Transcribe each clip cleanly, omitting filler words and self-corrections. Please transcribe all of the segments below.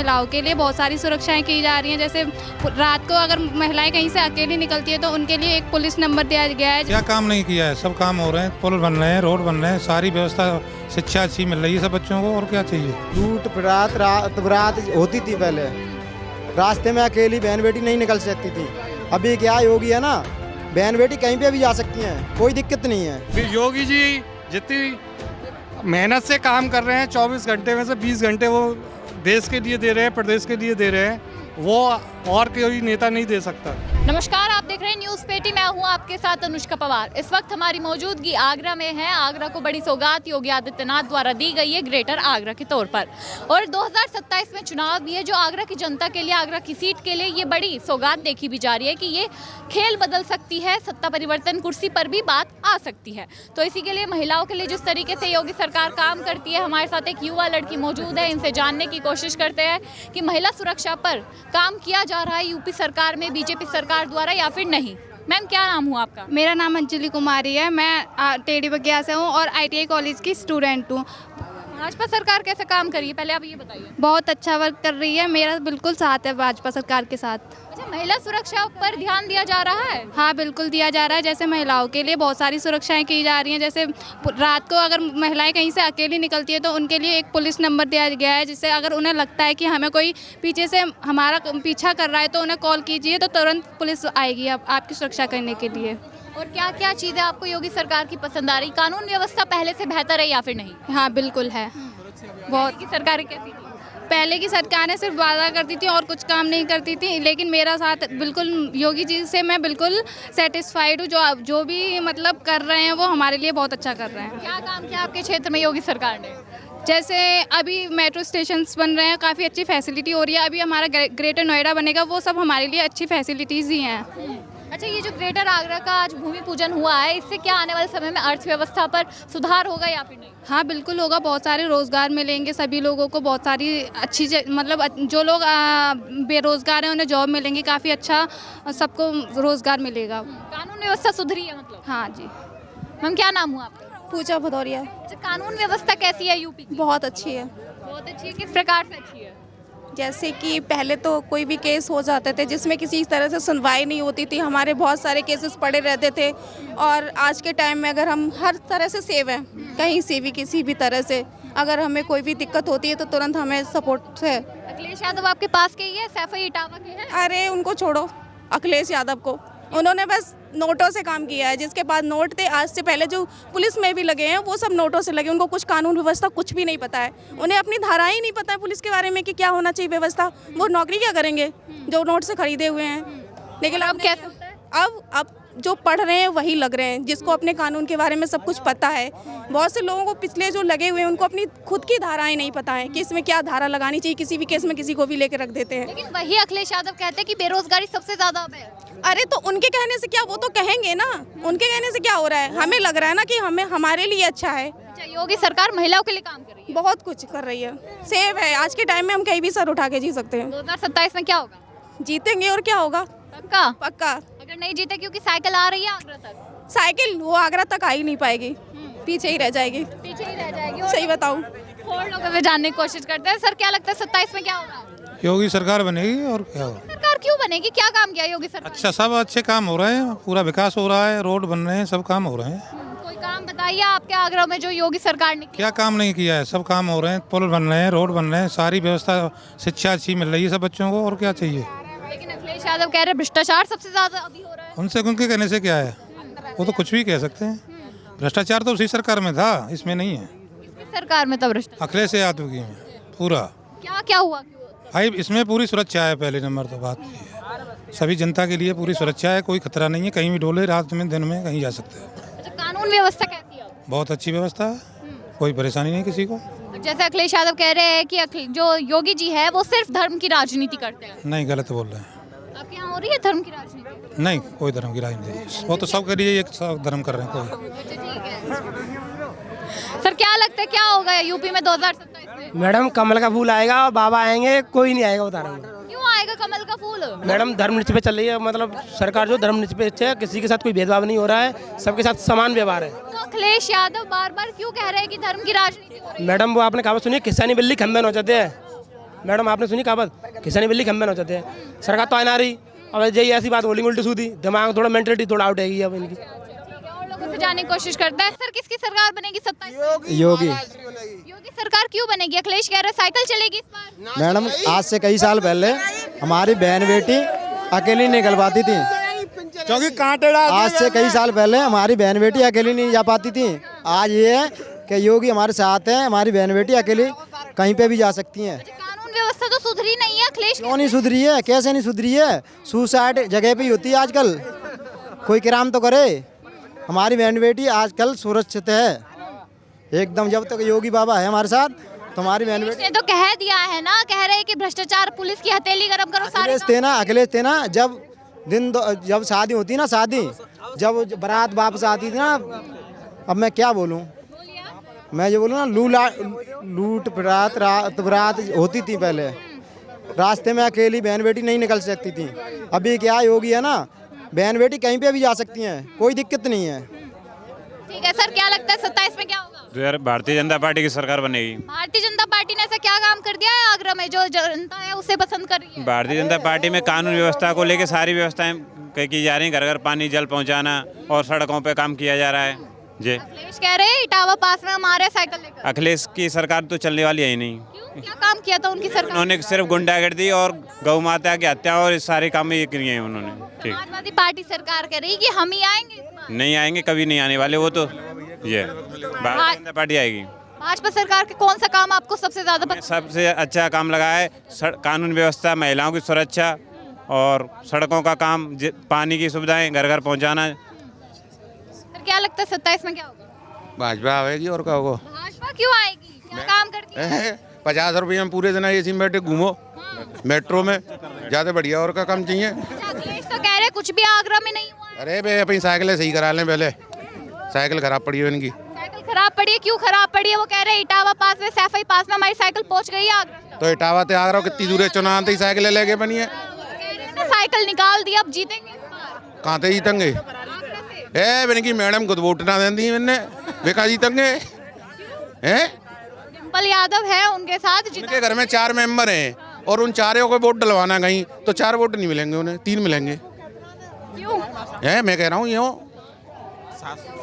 महिलाओं के लिए बहुत सारी सुरक्षाएं की जा रही हैं। जैसे रात को अगर महिलाएं कहीं से अकेली निकलती है तो उनके लिए एक पुलिस नंबर दिया गया है। क्या काम नहीं किया है, सब काम हो रहे हैं, पुल बन रहे हैं, रोड बन रहे हैं, सारी व्यवस्था, शिक्षा अच्छी मिल रही है सब बच्चों को, और क्या चाहिए। लूट रात होती थी पहले, रास्ते में अकेली बहन बेटी नहीं निकल सकती थी। अभी क्या योगी है ना, बहन बेटी कहीं पे भी जा सकती हैं, कोई दिक्कत नहीं है। फिर योगी जी जितनी मेहनत से काम कर रहे हैं, 24 घंटे में से 20 घंटे वो देश के लिए दे रहे हैं, प्रदेश के लिए दे रहे हैं, वो और कोई नेता नहीं दे सकता। नमस्कार, आप देख रहे हैं न्यूज़ पेटी। मैं हूं आपके साथ अनुष्का पवार। इस वक्त हमारी मौजूदगी आगरा में है। आगरा को बड़ी सौगात योगी आदित्यनाथ द्वारा दी गई है ग्रेटर आगरा के तौर पर, और 2027 में चुनाव भी है जो आगरा की जनता के लिए, आगरा की सीट के लिए ये बड़ी सौगात देखी भी जा रही है कि ये खेल बदल सकती है, सत्ता परिवर्तन कुर्सी पर भी बात आ सकती है। तो इसी के लिए महिलाओं के लिए जिस तरीके से योगी सरकार काम करती है, हमारे साथ एक युवा लड़की मौजूद है, इनसे जानने की कोशिश करते हैं कि महिला सुरक्षा पर काम किया जा रहा है यूपी सरकार में, बीजेपी सरकार द्वारा, या फिर नहीं। मैम, क्या नाम हुआ आपका? मेरा नाम अंजलि कुमारी है। मैं टेढ़ी बगिया से हूँ और ITI कॉलेज की स्टूडेंट हूँ। भाजपा सरकार कैसे काम कर रही है, पहले आप ये बताइए। बहुत अच्छा वर्क कर रही है, मेरा बिल्कुल साथ है भाजपा सरकार के साथ। अच्छा, महिला सुरक्षा पर ध्यान दिया जा रहा है? हाँ, बिल्कुल दिया जा रहा है। जैसे महिलाओं के लिए बहुत सारी सुरक्षाएं की जा रही हैं। जैसे रात को अगर महिलाएं कहीं से अकेली निकलती है तो उनके लिए एक पुलिस नंबर दिया गया है, जिससे अगर उन्हें लगता है कि हमें कोई पीछे से हमारा पीछा कर रहा है तो उन्हें कॉल कीजिए, तो तुरंत पुलिस आएगी आपकी सुरक्षा करने के लिए। और क्या क्या चीज़ें आपको योगी सरकार की पसंद आ रही? कानून व्यवस्था पहले से बेहतर है या फिर नहीं? हाँ, बिल्कुल है। बहुत की सरकार कैसी थी? पहले की सरकारें सिर्फ वादा करती थी और कुछ काम नहीं करती थी, लेकिन मेरा साथ बिल्कुल योगी जी से मैं बिल्कुल सेटिस्फाइड हूँ। जो भी मतलब कर रहे हैं वो हमारे लिए बहुत अच्छा कर रहे हैं। क्या काम किया आपके क्षेत्र में योगी सरकार ने? जैसे अभी मेट्रो स्टेशंस बन रहे हैं, काफ़ी अच्छी फैसिलिटी हो रही है। अभी हमारा ग्रेटर नोएडा बनेगा, वो सब हमारे लिए अच्छी फैसिलिटीज़ ही हैं। अच्छा, ये जो ग्रेटर आगरा का आज भूमि पूजन हुआ है, इससे क्या आने वाले समय में अर्थव्यवस्था पर सुधार होगा या फिर नहीं? हाँ, बिल्कुल होगा। बहुत सारे रोज़गार मिलेंगे सभी लोगों को, बहुत सारी अच्छी मतलब जो लोग बेरोज़गार हैं उन्हें जॉब मिलेंगी, काफ़ी अच्छा सबको रोज़गार मिलेगा। कानून व्यवस्था सुधरी है मतलब? हाँ जी। मैम, क्या नाम हुआ आपका? पूजा भदौरिया। अच्छा, कानून व्यवस्था कैसी है यूपी की? बहुत अच्छी है। बहुत अच्छी है। किस प्रकार से अच्छी है? जैसे कि पहले तो कोई भी केस हो जाते थे जिसमें किसी तरह से सुनवाई नहीं होती थी, हमारे बहुत सारे केसेस पड़े रहते थे, और आज के टाइम में अगर हम हर तरह से सेव हैं, कहीं से भी किसी भी तरह से अगर हमें कोई भी दिक्कत होती है तो तुरंत हमें सपोर्ट है। अखिलेश यादव आपके पास के ही है? सैफई इटावा के हैं? अरे उनको छोड़ो, अखिलेश यादव को, उन्होंने बस नोटों से काम किया है। जिसके पास नोट थे, आज से पहले जो पुलिस में भी लगे हैं वो सब नोटों से लगे, उनको कुछ कानून व्यवस्था कुछ भी नहीं पता है, उन्हें अपनी धाराएं ही नहीं पता है पुलिस के बारे में कि क्या होना चाहिए व्यवस्था। वो नौकरी क्या करेंगे जो नोट से खरीदे हुए हैं? लेकिन अब क्या, अब जो पढ़ रहे हैं वही लग रहे हैं, जिसको अपने कानून के बारे में सब कुछ पता है। बहुत से लोगों को पिछले जो लगे हुए हैं उनको अपनी खुद की धाराएं नहीं पता है कि इसमें क्या धारा लगानी चाहिए, किसी भी केस में किसी को भी लेकर रख देते हैं। लेकिन वही अखिलेश यादव कहते हैं कि बेरोजगारी सबसे ज्यादा है। अरे तो उनके कहने से क्या, वो तो कहेंगे ना, उनके कहने से क्या हो रहा है? हमें लग रहा है ना कि हमें हमारे लिए अच्छा है। अच्छा, योगी सरकार महिलाओं के लिए काम कर रही है? बहुत कुछ कर रही है, सेव है। आज के टाइम में हम कहीं भी सर उठा के जी सकते हैं। 2027 में क्या होगा? जीतेंगे, और क्या होगा? पक्का? पक्का। अगर नहीं जीते, क्योंकि साइकिल आ रही है आगरा तक। साइकिल वो आगरा तक आ ही नहीं पाएगी, पीछे ही रह जाएगी। पीछे ही रह जाएगी। सही बताऊं, और लोगों में जानने की कोशिश करते हैं। सर, क्या लगता है 27 में क्या होगा? योगी सरकार बनेगी, और क्या होगा। सरकार क्यों बनेगी? क्या काम किया योगी सरकार? अच्छा, सब अच्छे काम हो रहे हैं, पूरा विकास हो रहा है, रोड बन रहे हैं, सब काम हो रहे हैं। कोई काम बताइए आपके आगरा में जो योगी सरकार ने किया। क्या काम नहीं किया है, सब काम हो रहे हैं, पुल बन रहे हैं, रोड बन रहे हैं, सारी व्यवस्था, शिक्षा अच्छी मिल रही है सब बच्चों को, और क्या चाहिए। लेकिन अखिलेश यादव कह रहे हैं भ्रष्टाचार सबसे ज्यादा अभी हो रहा है। उनके कहने से क्या है, वो तो कुछ भी कह सकते हैं। भ्रष्टाचार तो उसी सरकार में था, इसमें नहीं है। किसकी सरकार में तब भ्रष्टाचार? अखिलेश यादव की में पूरा। क्या क्या हुआ? भाई इसमें पूरी सुरक्षा है, पहले नंबर तो बात ये है, सभी जनता के लिए पूरी सुरक्षा है, कोई खतरा नहीं है, कहीं भी डोले, रात में दिन में कहीं जा सकते हैं। अच्छा, कानून व्यवस्था कैसी है? बहुत अच्छी व्यवस्था है, कोई परेशानी नहीं किसी को। जैसे अखिलेश यादव कह रहे हैं कि जो योगी जी है वो सिर्फ धर्म की राजनीति करते हैं। नहीं, गलत बोल रहे हैं। आपके यहाँ हो रही है धर्म की राजनीति? नहीं, कोई धर्म की राजनीति नहीं, वो तो सबके लिए एक सब धर्म कर रहे हैं कोई। अच्छा, ठीक है। सर, क्या लगता है क्या होगा यूपी में 2027 में? मैडम, कमल का फूल आएगा और बाबा आएंगे, कोई नहीं आएगा, बता रहा हूँ। क्यों आएगा कमल का फूल? मैडम, धर्मनिरपेक्ष चल रही है, मतलब सरकार जो धर्मनिरपेक्ष है, किसी के साथ कोई भेदभाव नहीं हो रहा है, सबके साथ समान व्यवहार है। तो अखिलेश यादव बार बार क्यों कह रहे हैं कि धर्म की राजनीति हो रही है? मैडम, वो आपने कहावत सुनी, किसानी बिल्ली खंबे नोचाते हैं। मैडम आपने सुनी कहावत, किसानी बिल्ली खंबे नोचते हैं। सरकार तो आना रही, अब यही ऐसी बात बोलेंगे उल्टी सीधी, दिमाग थोड़ा मेंटलिटी थोड़ा आउट है अब इनकी। और लोगों से जानने की कोशिश करता है सर किसकी सरकार बनेगी 27? योगी। योगी सरकार क्यों बनेगी? अखिलेश कह रहे हैं साइकिल चलेगी इस बार। मैडम आज से कई साल पहले हमारी बहन बेटी अकेली निकल पाती थी, क्योंकि कांटेड़ा आज से कई साल पहले हमारी बहन बेटी अकेली नहीं जा पाती थी। आज ये है कि योगी हमारे साथ है, हमारी बहन बेटी अकेली कहीं पे भी जा सकती हैं। कानून व्यवस्था तो सुधरी नहीं है अखिलेश। क्यों नहीं सुधरी है, कैसे नहीं सुधरी है? सुसाइड जगह पे ही होती है आजकल, कोई किराम तो करे। हमारी बहन बेटी आजकल सुरक्षित है एकदम। जब तक योगी बाबा है हमारे साथ तो हमारी बहन बेटी। ने तो कह दिया है ना, कह रहे हैं कि भ्रष्टाचार पुलिस की हथेली गरम करो सारे। अखिलेश थे ना, जब शादी होती ना, शादी जब बारात वापस आती थी ना, अब मैं क्या बोलूं, मैं ये बोलूँ ना, लूट रात होती थी पहले, रास्ते में अकेली बहन बेटी नहीं निकल सकती थी। अभी क्या योगी है ना, बहन बेटी कहीं पे भी जा सकती हैं, कोई दिक्कत नहीं है। ठीक है सर, क्या लगता है 27 में क्या होगा? तो यार भारतीय जनता पार्टी की सरकार बनेगी। भारतीय जनता पार्टी ने ऐसा क्या काम कर दिया है आगरा में जो जनता है उसे पसंद कर रही है? भारतीय जनता पार्टी में कानून व्यवस्था को लेकर सारी व्यवस्थाएं की जा रही हैं, घर घर पानी जल पहुंचाना और सड़कों पे काम किया जा रहा है जी। अखिलेश कह रहे हैं इटावा पास में हमारे साइकिल लेकर। अखिलेश की सरकार तो चलने वाली है ही नहीं। क्यों? क्या काम किया था उनकी सरकार? उन्होंने सिर्फ गुंडागर्दी और गौ माता की हत्या और इस सारे काम में ये किए हैं उन्होंने। ठीक, समाजवादी पार्टी सरकार कह रही है कि हम ही आएंगे इस बार। नहीं आएंगे, कभी नहीं आने वाले वो तो। ये भारतीय जनता पार्टी आएगी। भाजपा सरकार के कौन सा काम आपको सबसे ज्यादा पसंद? सबसे अच्छा काम लगा है कानून व्यवस्था, महिलाओं की सुरक्षा और सड़कों का काम, पानी की सुविधाएं घर घर पहुंचाना। सर क्या लगता है 27 में क्या होगा? भाजपा आएगी और क्या होगा। भाजपा क्यों आएगी? क्या काम करती है? 50 रुपये में पूरे दिन एसी में बैठे घूमो, मेट्रो में ज़्यादा बढ़िया और क्या काम चाहिए। अखिलेश तो कह रहे कुछ भी आगरा में नहीं हुआ है। अरे भाई अपनी साइकिलें सही करा लें, पहले साइकिल खराब पड़ी है इनकी। साइकिल खराब पड़ी है? क्यों खराब पड़ी है? वो कह रहे हैं इटावा पास में, सैफई पास में हमारी साइकिल पहुंच गई है आगरा तक। तो इटावा से आगरा कितनी दूर है, चुनाव ही साइकिलें लेके बनी है। कह रहे हैं ना साइकिल निकाल दी, अब जीतेंगे इस बार। कहाँ से जीतेंगे? इनकी मैडम खुद वोट ना देंगी मैंने, बेका जीतेंगे हैं। डिम्पल यादव है उनके साथ, उनके घर में 4 मेंबर हैं और उन चारों को वोट डलवाना कहीं तो 4 वोट नहीं मिलेंगे उन्हें, 3 मिलेंगे। क्यों? है मैं कह रहा हूँ यूँ।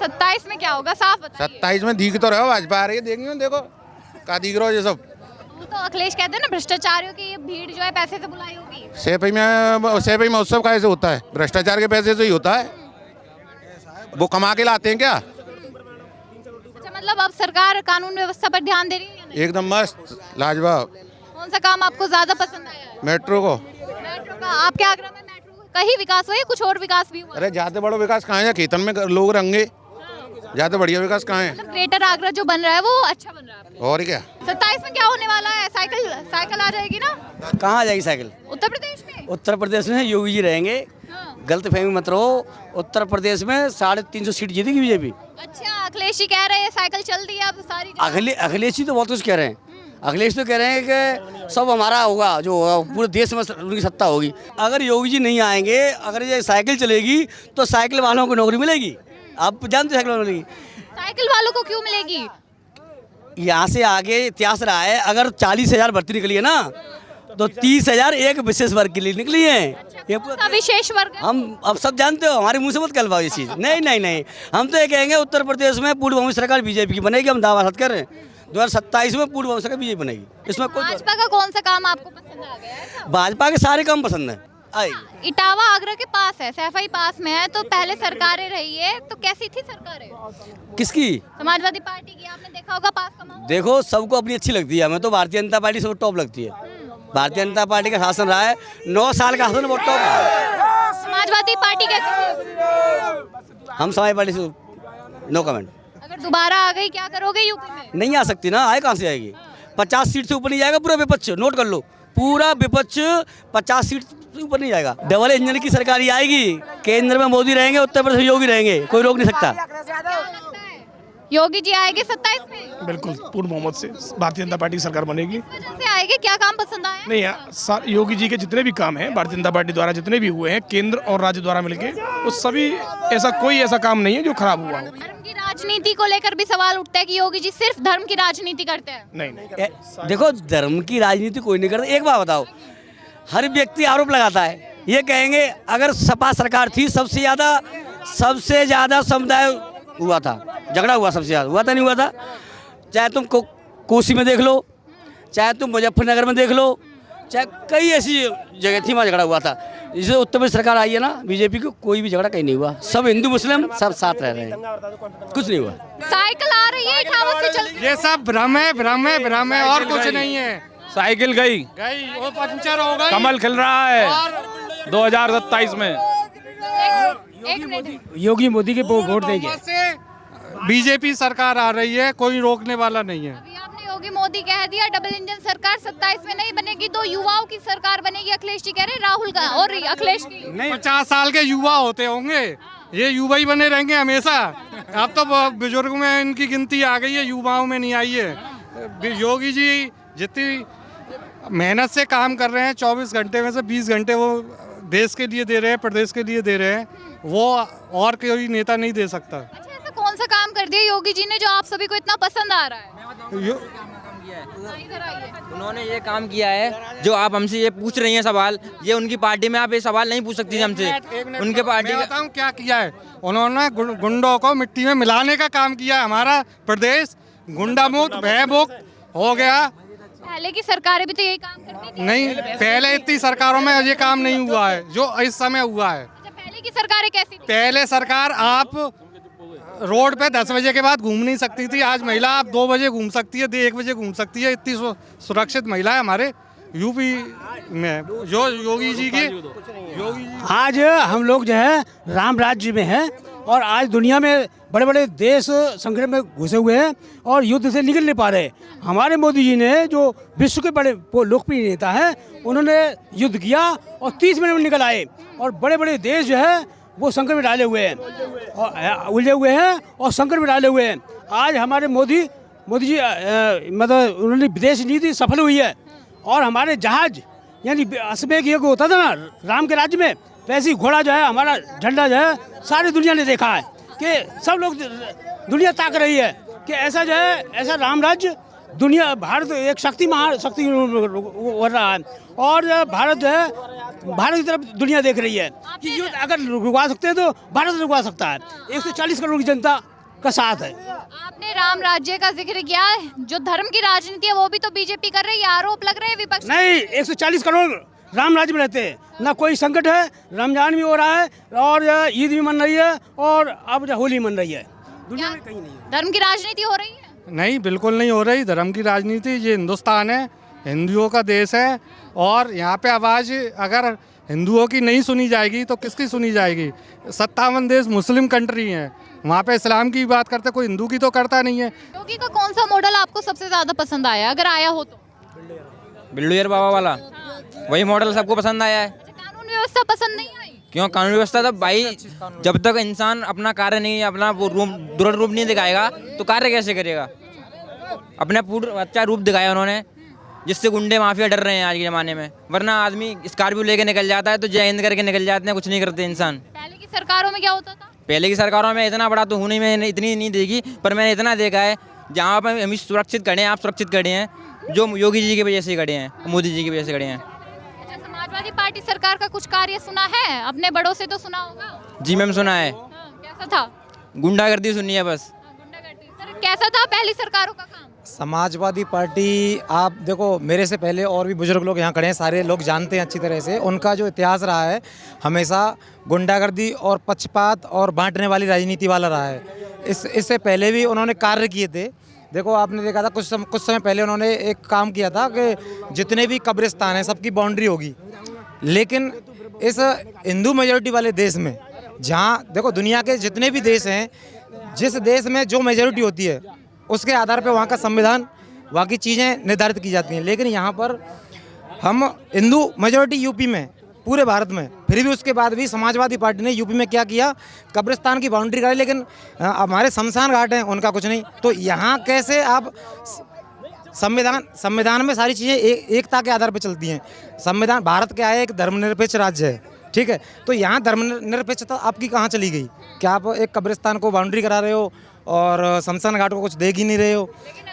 27 में क्या होगा साफ बताइए। 27 में दिख तो रहो, भाजपा आ रही है, देखेंगे देखो क्या दिख रहा हो ये सब। वो तो अखिलेश कहते हैं ना भ्रष्टाचारियों की ये भीड़ जो है पैसे से बुलाई होगी। सेपई में उत्सव कैसे होता है? भ्रष्टाचार के पैसे से ही होता है, वो कमा के लाते हैं क्या? अच्छा, मतलब अब सरकार कानून व्यवस्था पर ध्यान दे रही है या नहीं? एकदम मस्त लाजवाब। कौन सा काम आपको ज्यादा पसंद आया है? मेट्रो को। मेट्रो का? आपके आगरा में मेट्रो का ही विकास हुआ है, कुछ और विकास भी हुआ? अरे ज्यादा बड़ा विकास कहाँ है? खेतन में लोग रहेंगे, ज्यादा बढ़िया विकास कहाँ है? मतलब ग्रेटर आगरा जो बन रहा है वो अच्छा बन रहा है। और क्या 27 में क्या होने वाला है? साइकिल आ जाएगी ना? कहाँ आ जाएगी साइकिल? उत्तर प्रदेश में? उत्तर प्रदेश में योगी जी रहेंगे। हाँ। गलत फहमी मत रहो, उत्तर प्रदेश में 350 सीट जीतेगी बीजेपी। अच्छा, अखिलेश जी कह रहे हैं साइकिल चल दी है अब सारी जगह। अखिलेश जी तो बहुत कुछ कह रहे हैं। अखिलेश तो कह रहे हैं कि सब हमारा होगा, जो पूरे देश में उनकी सत्ता होगी। अगर योगी जी नहीं आएंगे, अगर ये साइकिल चलेगी तो साइकिल वालों को नौकरी मिलेगी। आप जानते साइकिल वालों मिलेगी? साइकिल वालों को क्यों मिलेगी? यहाँ से आगे इतिहास रहा है, अगर 40,000 भर्ती निकली है ना तो 30,000 एक विशेष वर्ग के लिए निकली है। ये पूरा विशेष वर्ग है। हम अब सब जानते हो, हमारे मुंह से मत कहलवाओ ये चीज़। नहीं, हम तो ये कहेंगे उत्तर प्रदेश में पूर्ण बहुमत सरकार बीजेपी की बनेगी। हम दावा कर रहे हैं 2027 में पूर्ण बहुमत सरकार बीजेपी बनेगी। इसमें कोई भाजपा का कौन सा काम आपको पसंद आ गया है? भाजपा के सारे काम पसंद है। इटावा आगरा के पास है, सैफई पास में है, तो पहले सरकारें रही है, तो कैसी थी सरकारें? किसकी? समाजवादी पार्टी की। आपने देखा होगा पास का माहौल। देखो सबको अपनी अच्छी लगती है, हमें तो भारतीय जनता पार्टी सबको टॉप लगती है। भारतीय जनता पार्टी का शासन रहा है, 9 साल का शासन बहुत टॉप है। समाजवादी पार्टी कैसी? हम समाजवादी पार्टी से नो कमेंट। अगर दोबारा आ गई क्या करोगे यूपी में? नहीं आ सकती ना, आए कहाँ से आएगी? 50 सीट से ऊपर नहीं जाएगा पूरा विपक्ष, नोट कर लो, पूरा विपक्ष 50 सीट से ऊपर नहीं जाएगा। डबल इंजन की सरकार ही आएगी, केंद्र में मोदी रहेंगे, उत्तर प्रदेश में योगी रहेंगे, कोई रोक नहीं सकता। योगी जी आएंगे 27 में? बिल्कुल पूर्ण बहुमत से भारतीय जनता पार्टी की सरकार बनेगी। वजह से आएंगे, क्या काम पसंद आया? नहीं, योगी जी के जितने भी काम हैं भारतीय जनता पार्टी द्वारा जितने भी हुए हैं केंद्र और राज्य द्वारा मिलके, वो सभी कोई ऐसा काम नहीं है जो खराब हुआ हो। धर्म की राजनीति को लेकर भी सवाल उठता है कि योगी जी सिर्फ धर्म की राजनीति करते हैं। नहीं, देखो धर्म की राजनीति कोई नहीं करता। एक बात बताओ, हर व्यक्ति आरोप लगाता है, ये कहेंगे अगर सपा सरकार थी सबसे ज़्यादा समुदाय हुआ था, झगड़ा हुआ सबसे ज़्यादा, हुआ था नहीं हुआ था? चाहे तुम कोसी में देख लो, चाहे तुम मुजफ्फरनगर में देख लो, चाहे कई ऐसी जगह थी वहाँ झगड़ा हुआ था। जैसे उत्तर प्रदेश सरकार आई है ना बीजेपी की, कोई भी झगड़ा कहीं नहीं हुआ, सब हिंदू मुस्लिम सब साथ रह रहे हैं, कुछ नहीं हुआ। साइकिल आ रही है इटावा से चल, ये सब भ्रम है और कुछ नहीं है। साइकिल गई, वो पंचर हो गई। कमल खिल रहा है 2027 में। एक मिनट, योगी मोदी के वोट देंगे। बीजेपी सरकार आ रही है, कोई रोकने वाला नहीं है। अभी आपने योगी मोदी कह दिया डबल इंजन सरकार 27 में नहीं बनेगी तो युवाओं की सरकार बनेगी, अखिलेश जी कह रहे, राहुल का और अखिलेश की। 50 साल के युवा होते होंगे, ये युवा ही बने रहेंगे हमेशा। अब तो बुजुर्ग में इनकी गिनती आ गई है, युवाओं में नहीं आई है। योगी जी जितनी मेहनत से काम कर रहे हैं, 24 घंटे में से 20 घंटे वो देश के लिए दे रहे हैं, प्रदेश के लिए दे रहे हैं, वो और कोई नेता नहीं दे सकता। अच्छा, ऐसा कौन सा काम कर दिया योगी जी ने जो आप सभी को इतना पसंद आ रहा है? इधर आइए। उन्होंने ये काम किया है जो आप हमसे ये पूछ रही हैं सवाल, ये उनकी पार्टी में आप ये सवाल नहीं पूछ सकती हमसे। उनके पार्टी मैं बताऊं क्या किया है उन्होंने? गुंडों को मिट्टी में मिलाने का काम किया है। हमारा प्रदेश गुंडा मुक्त भय मुक्त हो गया। पहले की सरकारें भी तो यही काम करती थी। नहीं, पहले इतनी सरकारों में ये काम नहीं हुआ है जो इस समय हुआ है। अच्छा, पहले की सरकारें कैसी थी? पहले सरकार आप रोड पे 10 बजे के बाद घूम नहीं सकती थी, आज महिला आप 2 बजे घूम सकती है, 1 बजे घूम सकती है। इतनी सुरक्षित महिला है हमारे यूपी में जो योगी जी आज हम लोग जो है राम राज्य में हैं और आज दुनिया में बड़े बड़े देश संकट में घुसे हुए हैं और युद्ध से निकल नहीं पा रहे। हमारे मोदी जी ने जो विश्व के बड़े लोकप्रिय नेता हैं, उन्होंने युद्ध किया और 30 मिनट में निकल आए और बड़े बड़े देश जो है वो संकट में डाले हुए हैं और उलझे हुए हैं और संकट में डाले हुए हैं। आज हमारे मोदी जी मतलब उन्होंने विदेश नीति सफल हुई है और हमारे जहाज यानी अश्वमेघ यज्ञ होता था ना राम के राज्य में, वैसे ही घोड़ा जो है हमारा झंडा जो है सारी दुनिया ने देखा है कि सब लोग दुनिया ताक रही है कि ऐसा जो है ऐसा राम राज्य दुनिया भारत एक शक्ति हो रहा है और भारत जो है भारत की तरफ दुनिया देख रही है कि युद्ध अगर रुकवा सकते हैं तो भारत रुकवा सकता है। 140 करोड़ की जनता का साथ है। आपने राम राज्य का जिक्र किया, जो धर्म की राजनीति है वो भी तो बीजेपी कर रही है, आरोप लग रहे हैं विपक्ष। नहीं, 140 करोड़ राम राज्य में रहते हैं, ना कोई संकट है, रमजान भी हो रहा है और ईद भी मन रही है और अब होली मन रही है। दुनिया में कहीं नहीं है। धर्म की राजनीति हो रही है? नहीं, बिल्कुल नहीं हो रही धर्म की राजनीति। ये हिंदुस्तान है, हिंदुओं का देश है और यहाँ पे आवाज़ अगर हिंदुओं की नहीं सुनी जाएगी तो किसकी सुनी जाएगी? 57 देश मुस्लिम कंट्री हैं, वहाँ पे इस्लाम की बात करते, कोई हिंदू की तो करता नहीं है। योगी का कौन सा मॉडल आपको सबसे ज़्यादा पसंद आया, अगर आया हो तो? बिल्डूयर बाबा वाला, वही मॉडल सबको पसंद आया है। कानून व्यवस्था पसंद नहीं आई? क्यों कानून व्यवस्था? तब भाई जब तक इंसान अपना कार्य नहीं, अपना वो दृढ़ रूप नहीं दिखाएगा तो कार्य कैसे करेगा? अपना पूरा अच्छा रूप दिखाया उन्होंने, जिससे गुंडे माफिया डर रहे हैं आज के ज़माने में। वरना आदमी स्कॉर्पियो लेके निकल जाता है तो जय हिंद करके निकल जाते हैं, कुछ नहीं करते इंसान। पहले की सरकारों में क्या होता था? पहले की सरकारों में इतना बड़ा तो हूँ नहीं, मैंने इतनी नहीं देखी, पर मैंने इतना देखा है जहाँ पर हम सुरक्षित खड़े हैं, आप सुरक्षित खड़े हैं, जो योगी जी की वजह से खड़े हैं, मोदी जी की वजह से खड़े हैं। अच्छा, समाजवादी पार्टी सरकार का कुछ कार्य सुना है? अपने बड़ों से तो सुना होगा। जी मैम, सुना है। कैसा था? गुंडागर्दी सुनी है बस। गुंडागर्दी। सर, कैसा था पहली सरकारों का काम? समाजवादी पार्टी, आप देखो मेरे से पहले और भी बुजुर्ग लोग यहाँ खड़े हैं, सारे लोग जानते हैं अच्छी तरह से, उनका जो इतिहास रहा है हमेशा गुंडागर्दी और पक्षपात और बांटने वाली राजनीति वाला रहा है। इससे पहले भी उन्होंने कार्य किए थे। देखो आपने देखा था कुछ समय पहले उन्होंने एक काम किया था कि जितने भी कब्रिस्तान हैं सबकी बाउंड्री होगी, लेकिन इस हिंदू मेजॉरिटी वाले देश में, जहाँ देखो दुनिया के जितने भी देश हैं, जिस देश में जो मेजॉरिटी होती है उसके आधार पे वहाँ का संविधान, वहाँ की चीज़ें निर्धारित की जाती हैं। लेकिन यहाँ पर हम हिंदू मेजॉरिटी यूपी में पूरे भारत में। फिर भी उसके बाद भी समाजवादी पार्टी ने यूपी में क्या किया, कब्रिस्तान की बाउंड्री कराई, लेकिन हमारे शमशान घाट हैं उनका कुछ नहीं। तो यहाँ कैसे आप संविधान में सारी चीज़ें एकता के आधार पर चलती हैं। संविधान भारत क्या है, एक धर्मनिरपेक्ष राज्य है, ठीक है। तो यहाँ धर्मनिरपेक्षता आपकी कहाँ चली गई? क्या आप एक कब्रिस्तान को बाउंड्री करा रहे हो और शमशान घाट को कुछ देख ही नहीं रहे हो?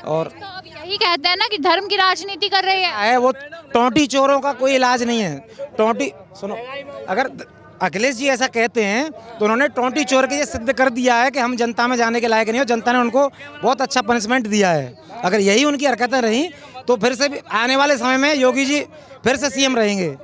और तो अब यही कहते हैं ना कि धर्म की राजनीति कर रही है। वो टोंटी चोरों का कोई इलाज नहीं है। टोंटी सुनो, अगर अखिलेश जी ऐसा कहते हैं तो उन्होंने टोंटी चोर के ये सिद्ध कर दिया है कि हम जनता में जाने के लायक नहीं हो। जनता ने उनको बहुत अच्छा पनिशमेंट दिया है। अगर यही उनकी हरकतें रहीं तो फिर से भी आने वाले समय में योगी जी फिर से सीएम रहेंगे।